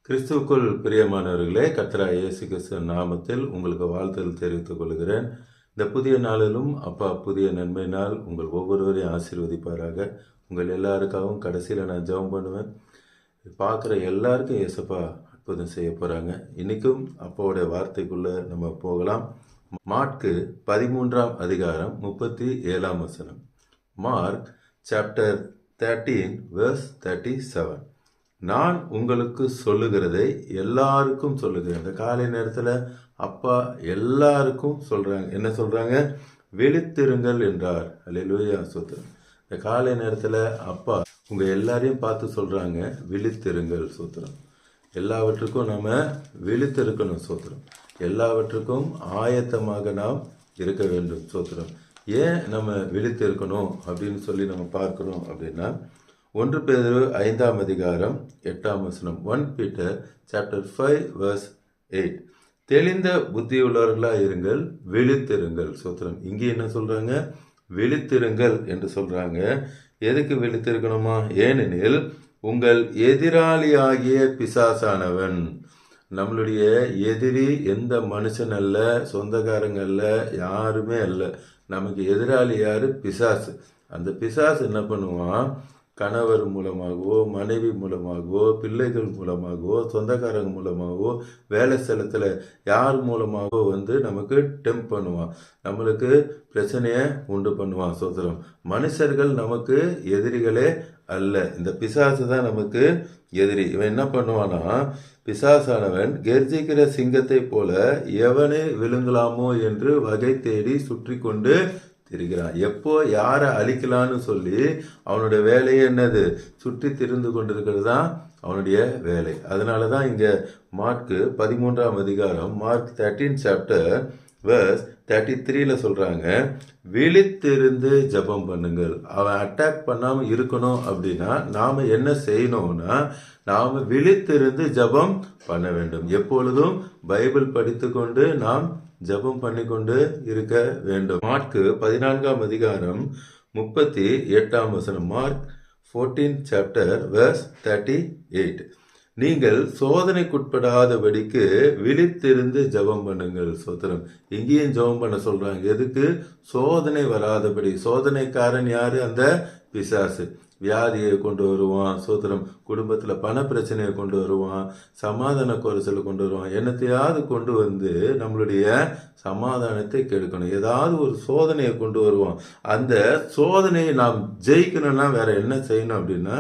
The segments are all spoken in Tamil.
கிறிஸ்துவுக்குள் பிரியமானவர்களே, கர்த்தராகிய இயேசு கிறிஸ்து நாமத்தில் உங்களுக்கு வாழ்த்துதல் தெரிவித்துக் கொள்கிறேன். இந்த புதிய நாளிலும் அப்பா புதிய நன்மை நாள் உங்கள் ஒவ்வொருவரையும் ஆசீர்வதிப்பாராக. உங்கள் எல்லாருக்காகவும் கடைசியில் நான் ஜெபம் பண்ணுவேன். பார்க்குற எல்லாருக்கும் இயேசப்பா அற்புதம் செய்ய போகிறாங்க. இன்றைக்கும் அப்பாவுடைய வார்த்தைக்குள்ளே நம்ம போகலாம். மார்க்கு 13ஆம் அதிகாரம் 37ஆம் வசனம். Mark chapter 13 verse 37. நான் உங்களுக்கு சொல்லுகிறதை எல்லாருக்கும் சொல்லுகிறேன். இந்த காலை நேரத்தில் அப்பா எல்லாருக்கும் சொல்கிறாங்க. என்ன சொல்கிறாங்க? விழித்திருங்கள் என்றார். அல்லேலூயா, ஸ்தோத்திரம். இந்த காலை நேரத்தில் அப்பா உங்கள் எல்லாரையும் பார்த்து சொல்கிறாங்க, விழித்திருங்கள். ஸ்தோத்திரம். எல்லாவற்றுக்கும் நம்ம விழித்திருக்கணும். ஸ்தோத்திரம். எல்லாவற்றுக்கும் ஆயத்தமாக நாம் இருக்க வேண்டும். ஸ்தோத்திரம். ஏன் நம்ம விழித்திருக்கணும் அப்படின்னு சொல்லி நம்ம பார்க்கணும் அப்படின்னா, 1 பேதுரு 5ஆம் அதிகாரம் 8ஆம் வசனம். 1 Peter chapter 5 verse 8. தெளிந்த புத்தியுள்ளவர்களாக இருங்கள், விழித்திருங்கள். சோத்திரம். இங்கே என்ன சொல்றாங்க? விழித்திருங்கள் என்று சொல்றாங்க. எதுக்கு விழித்திருக்கணுமா? ஏனெனில் உங்கள் எதிராளியாகிய பிசாசானவன், நம்மளுடைய எதிரி எந்த மனுஷன் அல்ல, சொந்தக்காரங்க அல்ல, யாருமே அல்ல. நமக்கு எதிராளி யாரு? பிசாசு. அந்த பிசாசு என்ன பண்ணுவான்? கணவர் மூலமாகவோ, மனைவி மூலமாகவோ, பிள்ளைகள் மூலமாகவோ, சொந்தக்காரங்க மூலமாகவோ, வேலை ஸ்தலத்தில் யார் மூலமாகவோ நமக்கு டெம்ப் பண்ணுவான், நம்மளுக்கு பிரச்சனையை உண்டு பண்ணுவான். சோதரம். மனுஷர்கள் நமக்கு எதிரிகளே அல்ல, இந்த பிசாசு தான் நமக்கு எதிரி. இவன் என்ன பண்ணுவானா, பிசாசானவன் கெர்ஜிக்கிற சிங்கத்தை போல எவனை விழுங்கலாமோ என்று வகை தேடி சுற்றி கொண்டு இருக்கிறான். எப்போ யாரை அழிக்கலான்னு சொல்லி அவனுடைய வேலையே என்னது? சுற்றி திரிந்து கொண்டிருக்கிறது தான் அவனுடைய வேலை. அதனால தான் இங்கே மார்க்கு 13ஆம் அதிகாரம் மார்க் 13 சாப்டர் verse 33ல சொல்கிறாங்க, விழித்திருந்து ஜெபம் பண்ணுங்கள். அவன் அட்டாக் பண்ணாமல் இருக்கணும் அப்படின்னா நாம் என்ன செய்யணும்னா, நாம் விழித்திருந்து ஜெபம் பண்ண வேண்டும். எப்பொழுதும் பைபிள் படித்து கொண்டு நாம் ஜெபம் பண்ணி கொண்டு இருக்க வேண்டும். மார்க்கு 14ஆம் அதிகாரம் 38ஆம் வசனம். Mark 14 chapter verse 38. நீங்கள் சோதனைக்குட்படாதபடிக்கு விழித்திருந்து ஜெபம் பண்ணுங்கள். சோத்திரம். இங்கேயும் ஜெபம் பண்ண சொல்றாங்க. எதுக்கு? சோதனை வராதபடி. சோதனைக்காரன் யாரு? அந்த பிசாசு. வியாதியை கொண்டு வருவான். சோத்திரம். குடும்பத்தில் பண பிரச்சனையை கொண்டு வருவான், சமாதான குறைச்சலை கொண்டு வருவான், என்னத்தையாவது கொண்டு வந்து நம்மளுடைய சமாதானத்தை கெடுக்கணும். ஏதாவது ஒரு சோதனையை கொண்டு வருவான். அந்த சோதனையை நாம் ஜெயிக்கணும்னா வேற என்ன செய்யணும் அப்படின்னா,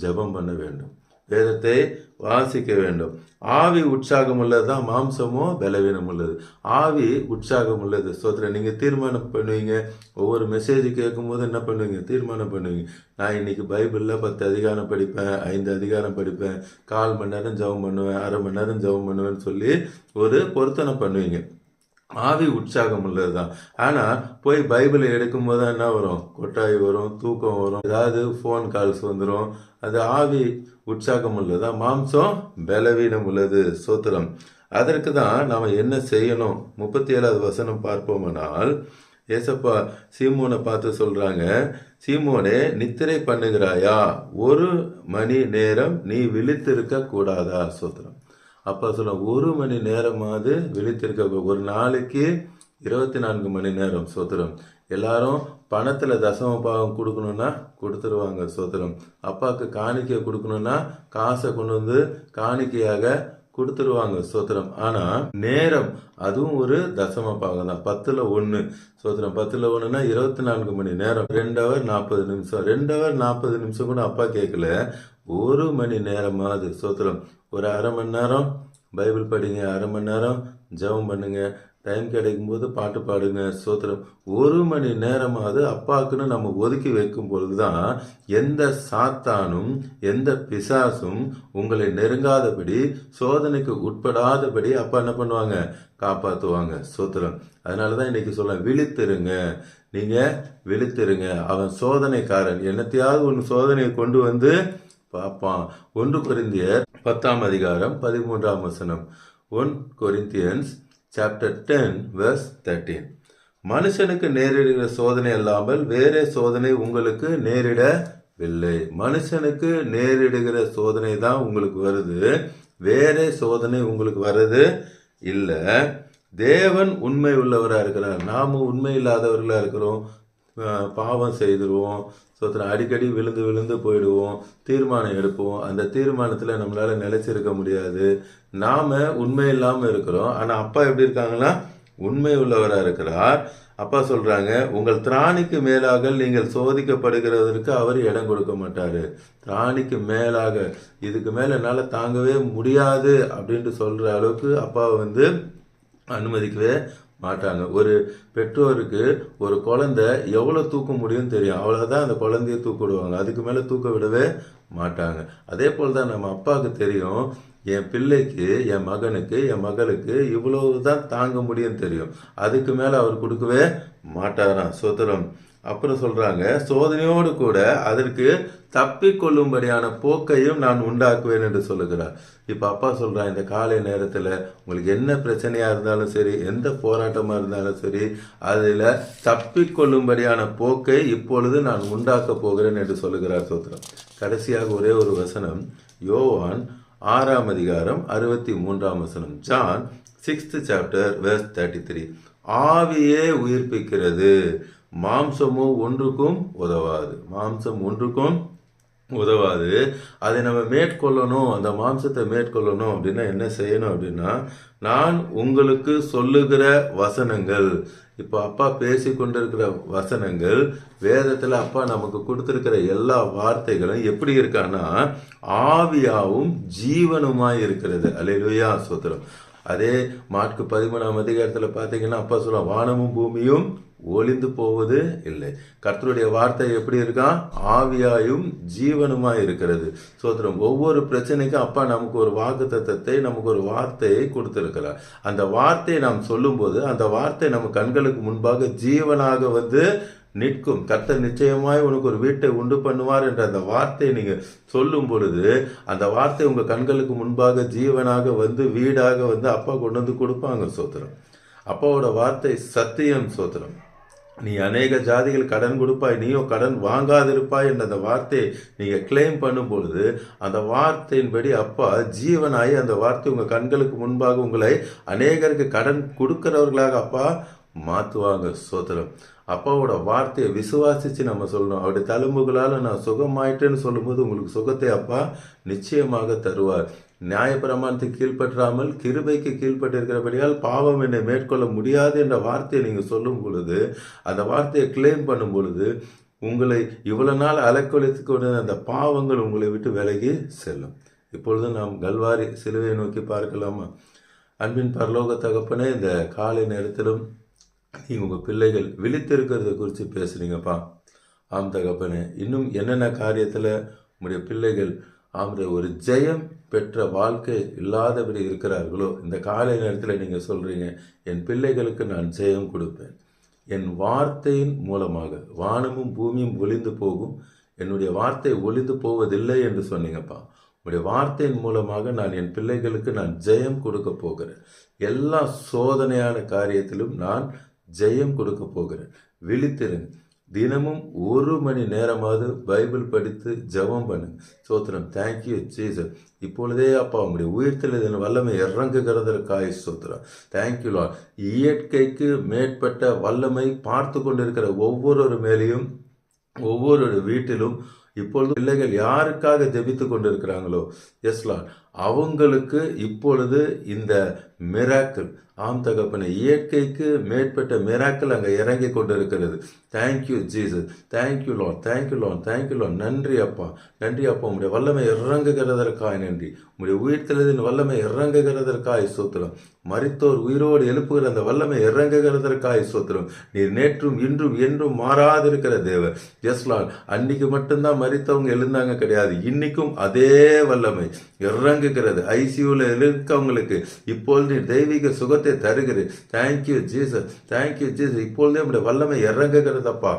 ஜெபம் பண்ண வேண்டும், வேதத்தை வாசிக்க வேண்டும். ஆவி உற்சாகம் உள்ளதுதான், மாம்சமோ பலவீனம் உள்ளது. ஆவி உற்சாகம் உள்ளது. சோதனை. நீங்கள் தீர்மானம் பண்ணுவீங்க. ஒவ்வொரு மெசேஜ் கேட்கும்போது என்ன பண்ணுவீங்க? தீர்மானம் பண்ணுவீங்க. நான் இன்னைக்கு பைபிளில் 10 அதிகாரம் படிப்பேன், 5 அதிகாரம் படிப்பேன், 1/4 மணி நேரம் ஜெபம் பண்ணுவேன், அரை மணி நேரம் ஜெபம் பண்ணுவேன்னு சொல்லி ஒரு பொருத்தனை பண்ணுவீங்க. ஆவி உற்சாகம் உள்ளது தான். ஆனால் போய் பைபிளை எடுக்கும் போது என்ன வரும்? கொட்டாய் வரும், தூக்கம் வரும், ஏதாவது ஃபோன் கால்ஸ் வந்துடும். அது ஆவி உற்சாகம் உள்ளதா? மாம்சம் பலவீனம் உள்ளது. சோத்திரம். அதற்கு தான் நாம் என்ன செய்யணும்? 37ஆவது வசனம் பார்ப்போம்னால், ஏசப்பா சீமோனை பார்த்து சொல்றாங்க, சீமோனே நித்திரை பண்ணுகிறாயா? 1 மணி நேரம் நீ விழித்திருக்க கூடாதா? சோத்திரம். அப்பா சொல்ல, 1 மணி நேரமாவது விழித்திருக்க. ஒரு நாளைக்கு 24 மணி நேரம். சோத்திரம். எல்லாரும் பணத்தில் தசம பாகம் கொடுக்கணும்னா கொடுத்துருவாங்க. சோத்திரம். அப்பாவுக்கு காணிக்கை கொடுக்கணும்னா காசை கொண்டு வந்து காணிக்கையாக கொடுத்துருவாங்க. சோத்திரம். ஆனால் நேரம், அதுவும் ஒரு தசம பாகம் தான். 10ல் 1. சோத்திரம். 10ல் 1னா 24 மணி நேரம். 2 hour 40 நிமிஷம். 2 hour 40 நிமிஷம் கூட அப்பா கேட்கல, 1 மணி நேரமாவது. சோத்திரம். ஒரு அரை மணி நேரம் பைபிள் படிங்க, அரை மணி நேரம் ஜெபம் பண்ணுங்க, டைம் கிடைக்கும் போது பாட்டு பாடுங்க. சோத்திரம். 1 மணி நேரமாவது அப்பாவுக்குன்னு நம்ம ஒதுக்கி வைக்கும் பொழுது தான் எந்த சாத்தானும் எந்த பிசாசும் உங்களை நெருங்காதபடி, சோதனைக்கு உட்படாதபடி அப்பா என்ன பண்ணுவாங்க? காப்பாற்றுவாங்க. சோத்திரம். அதனால தான் இன்னைக்கு சொல்ல, விழித்திருங்க. நீங்க விழித்திருங்க. அவன் சோதனைக்காரன். என்னத்தையாவது ஒன்று சோதனையை கொண்டு வந்து பார்ப்பான். 1 கொரிந்தியர் 10ஆம் அதிகாரம் 13ஆம் வசனம். 1 Corinthians chapter 10 verse 13. மனுஷனுக்கு நேரிடுகிற சோதனை அல்லாமல் வேறே சோதனை உங்களுக்கு நேரிடவில்லை. மனுஷனுக்கு நேரிடுகிற சோதனை தான் உங்களுக்கு வருது, வேறே சோதனை உங்களுக்கு வர்றது இல்லை. தேவன் உண்மை உள்ளவராக இருக்கிறார், நாம் உண்மை இல்லாதவர்களாக இருக்கிறோம். பாவம் செய்திருவோம், சோத்திரம், அடிக்கடி விழுந்து விழுந்து போயிடுவோம், தீர்மானம் எடுப்போம், அந்த தீர்மானத்தில் நம்மளால் நிலைச்சிருக்க முடியாது. நாம் உண்மை இல்லாமல் இருக்கிறோம். ஆனால் அப்பா எப்படி இருக்காங்கன்னா உண்மை உள்ளவராக இருக்கிறார். அப்பா சொல்கிறாங்க, உங்கள் திராணிக்கு மேலாக நீங்கள் சோதிக்கப்படுகிறதற்கு அவர் இடம் கொடுக்க மாட்டார். திராணிக்கு மேலாக, இதுக்கு மேலே என்னால் தாங்கவே முடியாது அப்படின்ட்டு சொல்கிற அளவுக்கு அப்பா அனுமதிக்கவே மாட்டாங்க. ஒரு பெற்றோருக்கு ஒரு குழந்தை எவ்வளோ தூக்க முடியும்னு தெரியும், அவ்வளோதான் அந்த குழந்தைய தூக்க விடுவாங்க, அதுக்கு மேலே தூக்க விடவே மாட்டாங்க. அதே போல் தான் நம்ம அப்பாவுக்கு தெரியும், என் பிள்ளைக்கு, என் மகனுக்கு, என் மகளுக்கு இவ்வளவு தான் தாங்க முடியும்னு தெரியும், அதுக்கு மேலே அவர் கொடுக்கவே மாட்டாராம். சோத்திரம். அப்புறம் சொல்கிறாங்க, சோதனையோடு கூட அதற்கு தப்பிக்கொள்ளும்படியான போக்கையும் நான் உண்டாக்குவேன் என்று சொல்லுகிறார். இப்போ அப்பா சொல்கிறான், இந்த காலை நேரத்தில் உங்களுக்கு என்ன பிரச்சனையாக இருந்தாலும் சரி, எந்த போராட்டமாக இருந்தாலும் சரி, அதில் தப்பிக்கொள்ளும்படியான போக்கை இப்பொழுது நான் உண்டாக்க போகிறேன் என்று சொல்லுகிறார். சோத்திரம். கடைசியாக ஒரே ஒரு வசனம், யோவான் 6ஆம் அதிகாரம் 63ஆம் வசனம். John 6th chapter verse 33. ஆவியே உயிர்ப்பிக்கிறது, மாம்சமோ ஒன்றுக்கும் உதவாது. மாம்சம் ஒன்றுக்கும் உதவாது. அதை நம்ம மேற்கொள்ளணும், அந்த மாம்சத்தை மேற்கொள்ளணும் அப்படின்னா என்ன செய்யணும் அப்படின்னா, நான் உங்களுக்கு சொல்லுகிற வசனங்கள், இப்போ அப்பா பேசி கொண்டிருக்கிற வசனங்கள், வேதத்தில் அப்பா நமக்கு கொடுத்துருக்கிற எல்லா வார்த்தைகளும் எப்படி இருக்கான்னா ஆவியாவும் ஜீவனுமாய் இருக்கிறது. அல்லேலூயா, ஸ்தோத்திரம். அதே மாற்கு 13ஆம் அதிகாரத்தில் பார்த்தீங்கன்னா அப்பா சொல்ல, வானமும் பூமியும் ஒளிந்து போவது இல்லை. கர்த்தருடைய வார்த்தை எப்படி இருக்கான், ஆவியாயும் ஜீவனுமாய் இருக்கிறது. சோத்திரம். ஒவ்வொரு பிரச்சனைக்கும் அப்பா நமக்கு ஒரு வாக்குத்தத்தத்தை, நமக்கு ஒரு வார்த்தையை கொடுத்திருக்கிறார். அந்த வார்த்தையை நாம் சொல்லும்போது அந்த வார்த்தை நம்ம கண்களுக்கு முன்பாக ஜீவனாக நிற்கும். கர்த்தர் நிச்சயமாய் உனக்கு ஒரு வீட்டை உண்டு பண்ணுவார் என்ற அந்த வார்த்தையை நீங்க சொல்லும் பொழுது அந்த வார்த்தை உங்க கண்களுக்கு முன்பாக ஜீவனாக வீடாக அப்பா கொண்டு கொடுப்பாங்க. சோத்திரம். அப்பாவோட வார்த்தை சத்தியம். சோத்திரம். நீ அநேக ஜாதிகள் கடன் கொடுப்பாய், நீயோ கடன் வாங்காதிருப்பாய் என்ற அந்த வார்த்தையை நீங்க கிளைம் பண்ணும் பொழுது அந்த வார்த்தையின்படி அப்பா ஜீவனாய் அந்த வார்த்தை உங்க கண்களுக்கு முன்பாக உங்களை அநேகருக்கு கடன் கொடுக்கிறவர்களாக அப்பா மாற்றுவாங்க. சோத்திரம். அப்பாவோட வார்த்தையை விசுவாசித்து நம்ம சொல்லணும். அவருடைய தழும்புகளால் நான் சுகமாயிட்டேன்னு சொல்லும்போது உங்களுக்கு சுகத்தை அப்பா நிச்சயமாக தருவார். நியாயப்பிரமாணத்துக்கு கீழ்ப்பற்றாமல் கிருபைக்கு கீழ்ப்பட்டிருக்கிறபடியால் பாவம் என்னை மேற்கொள்ள முடியாது என்ற வார்த்தையை நீங்கள் சொல்லும் பொழுது, அந்த வார்த்தையை கிளைம் பண்ணும் பொழுது உங்களை இவ்வளவு நாள் அலக்கொழித்து கொண்ட அந்த பாவங்கள் உங்களை விட்டு விலகி செல்லும். இப்பொழுது நாம் கல்வாரி சிலுவையை நோக்கி பார்க்கலாமா? அன்பின் பரலோக தகப்பனே, இந்த காலை நேரத்திலும் நீங்கள் உங்கள் பிள்ளைகள் விழித்திருக்கிறத குறித்து பேசுகிறீங்கப்பா. ஆம் தகப்பனே, இன்னும் என்னென்ன காரியத்தில் உங்களுடைய பிள்ளைகள் ஒரு ஜெயம் பெற்ற வாழ்க்கை இல்லாதபடி இருக்கிறார்களோ, இந்த காலை நேரத்தில் நீங்கள் சொல்கிறீங்க, என் பிள்ளைகளுக்கு நான் ஜெயம் கொடுப்பேன். என் வார்த்தையின் மூலமாக வானமும் பூமியும் ஒளிந்து போகும், என்னுடைய வார்த்தை ஒளிந்து போவதில்லை என்று சொன்னீங்கப்பா. உங்களுடைய வார்த்தையின் மூலமாக நான் என் பிள்ளைகளுக்கு நான் ஜெயம் கொடுக்க போகிறேன். எல்லா சோதனையான காரியத்திலும் நான் ஜெயம் கொடுக்க போகிறேன். விழித்திருங்க. தினமும் 1 மணி நேரமாவது பைபிள் படித்து ஜெபம் பண்ணுங்க. சோத்திரம். Thank you Jesus. இப்பொழுதே அப்பா உங்களுடைய உயிர்த்தெழுதலின் வல்லமை இறங்குகிறதற்காய் ஸ்தோத்திரம். Thank you Lord. இயற்கைக்கு மேற்பட்ட வல்லமை பார்த்து கொண்டிருக்கிற ஒவ்வொரு மேலேயும், ஒவ்வொரு வீட்டிலும் இப்பொழுது பிள்ளைகள் யாருக்காக ஜெபித்து கொண்டிருக்கிறாங்களோ, எஸ் லார்ட், அவங்களுக்கு இப்பொழுது இந்த மிராக்கிள், ஆம் தகப்பனே, இயற்கைக்கு மேற்பட்ட மிராக்கிள் அங்கே இறங்கி கொண்டிருக்கிறது. Thank you Jesus. Thank you Lord. Thank you Lord. Thank you Lord. நன்றி அப்பா. நன்றி அப்பா. உங்களுடைய வல்லமை இறங்குகிறதற்காய் நன்றி. உங்களுடைய உயிர்த்தெழுதலின் வல்லமை இறங்குகிறதற்காய் ஸ்தோத்திரம். மரித்தோர் உயிரோடு எழுப்புகிற அந்த வல்லமை இறங்குகிறதற்காய் ஸ்தோத்திரம். நீர் நேற்றும் இன்றும் என்றும் மாறாதிருக்கிற தேவர். S Lord. அன்னைக்கு மட்டும்தான் மரித்தவங்க எழுந்தாங்க கிடையாது, இன்னைக்கும் அதே வல்லமை இறங்குகிறது. ஐசியூல இருக்கவங்களுக்கு இப்பொழுது தெய்வீக சுகத்தை தருகிறேன். Thank you Jesus. Thank you Jesus. இப்பொழுதே உங்களுடைய வல்லமை இறங்குகிறதப்பா.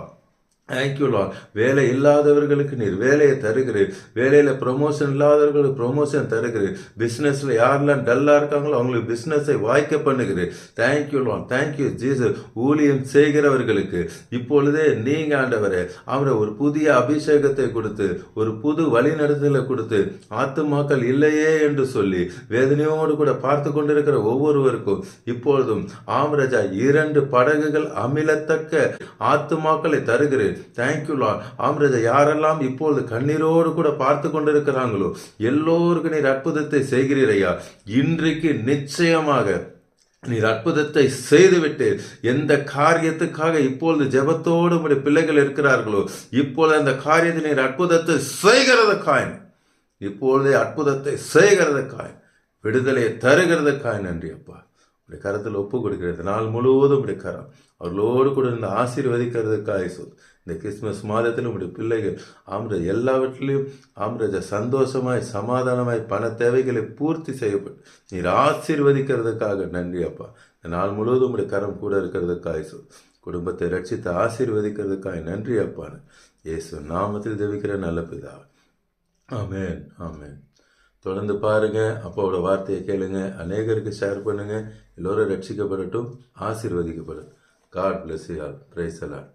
Thank you Lord. வேலை இல்லாதவர்களுக்கு நீர் வேலையை தருகிறீர். வேலையில் ப்ரொமோஷன் இல்லாதவர்களுக்கு ப்ரொமோஷன் தருகிறீர். பிஸ்னஸில் யாரெல்லாம் டல்லாக இருக்காங்களோ அவங்களுக்கு பிஸ்னஸை வாய்க்க பண்ணுகிறீர். Thank you Lord. Thank you Jesus. ஊழியம் செய்கிறவர்களுக்கு இப்பொழுதே நீங்கள் ஆண்டவரே அவரை ஒரு புதிய அபிஷேகத்தை கொடுத்து ஒரு புது வழிநடத்தலை கொடுத்து ஆத்துமாக்கள் இல்லையே என்று சொல்லி வேதனையோடு கூட பார்த்து கொண்டிருக்கிற ஒவ்வொருவருக்கும் இப்பொழுதும் ஆம்ரஜா 2 படகுகள் அமிலத்தக்க ஆத்துமாக்களை தருகிறேன். Thank you Lord. ஆம்ரஜா யாரெல்லாம் இப்பொழுது கண்ணீரோடு கூட பார்த்து கொண்டிருக்கிறாங்களோ எல்லோருக்கும் நீர் அற்புதத்தை செய்கிறீர் ஐயா. இன்றைக்கு நிச்சயமாக நீர் அற்புதத்தை செய்துவிட்டு எந்த காரியத்துக்காக இப்பொழுது ஜெபத்தோடு உடைய பிள்ளைகள் இருக்கிறார்களோ இப்பொழுது அந்த காரியத்தை நீர் அற்புதத்தை செய்கிறதுக்காய், இப்பொழுதே அற்புதத்தை செய்கிறதுக்காய், விடுதலையை தருகிறதுக்காய் நன்றி அப்பா. உடைய கரத்தில் ஒப்பு கொடுக்கிறது நாள் முழுவதும் உடைய கரம் அவர்களோடு கூட இந்த ஆசீர்வதிக்கிறதுக்காக சொல். இந்த கிறிஸ்துமஸ் மாதத்தில் உடைய பிள்ளைகள் ஆம்ரஜா எல்லாவற்றிலையும் ஆம்ரஜா சந்தோஷமாய் சமாதானமாய் பண தேவைகளை பூர்த்தி செய்யப்பட்டு நீர் ஆசீர்வதிக்கிறதுக்காக நன்றி அப்பா. இந்த நாள் முழுவதும் உடைய கரம் கூட இருக்கிறதுக்காக சொல். குடும்பத்தை ரட்சித்து ஆசீர்வதிக்கிறதுக்காக நன்றி அப்பான்னு இயேசு நாமத்தில் ஜெபிக்கிற நல்ல பிதா. ஆமென். ஆமென். தொடர்ந்து பாருங்க, அப்பாவோட வார்த்தையை கேளுங்க, அநேகருக்கு ஷேர் பண்ணுங்க. எல்லோரும் ரட்சிக்கப்படட்டும், ஆசீர்வதிக்கப்படும். God bless you all. Praise the Lord.